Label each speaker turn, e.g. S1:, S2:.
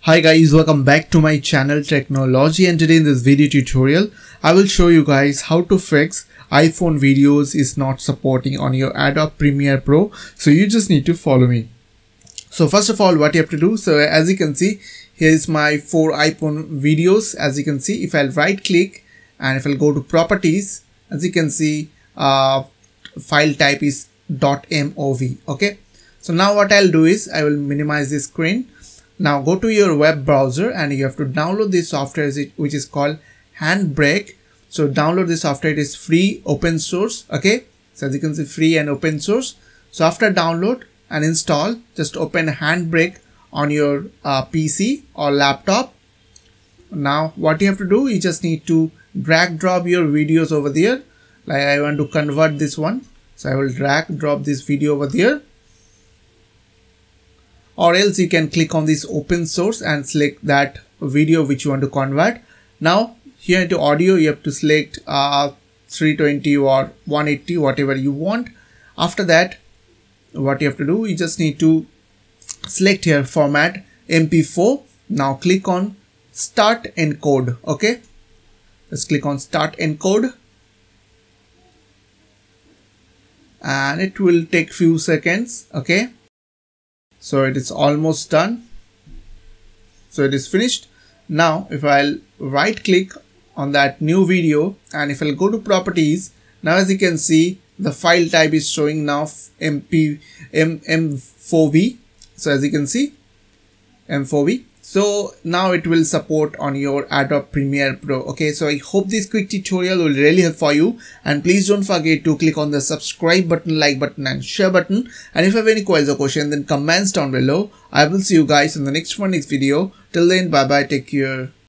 S1: Hi guys, welcome back to my channel Technology, and today in this video tutorial I will show you guys how to fix iPhone videos is not supporting on your Adobe Premiere Pro. So you just need to follow me. So first of all, what you have to do, so as you can see, here is my 4 iPhone videos. As you can see, if I'll right click and if I'll go to properties, as you can see, file type is .mov. Okay, so now what I'll do is I will minimize this screen. Now go to your web browser and you have to download this software which is called Handbrake. So download this software, it is free, open source. Okay, so as you can see, free and open source. So after download and install, just open Handbrake on your PC or laptop. Now what you have to do, you just need to drag drop your videos over there. Like I want to convert this one, so I will drag drop this video over there. Or else you can click on this open source and select that video which you want to convert. Now here into audio you have to select 320 or 180, whatever you want. After that, what you have to do, you just need to select here format MP4. Now click on start encode. Okay, let's click on start encode and it will take few seconds. Okay, so it is almost done. So it is finished. Now if I'll right click on that new video and if I'll go to properties, now as you can see, the file type is showing now M4V. So as you can see, M4V. So now it will support on your Adobe Premiere Pro. Okay, so I hope this quick tutorial will really help for you, and please don't forget to click on the subscribe button, like button and share button. And if you have any queries or questions, then comments down below. I will see you guys in the next video. Till then, bye bye, take care.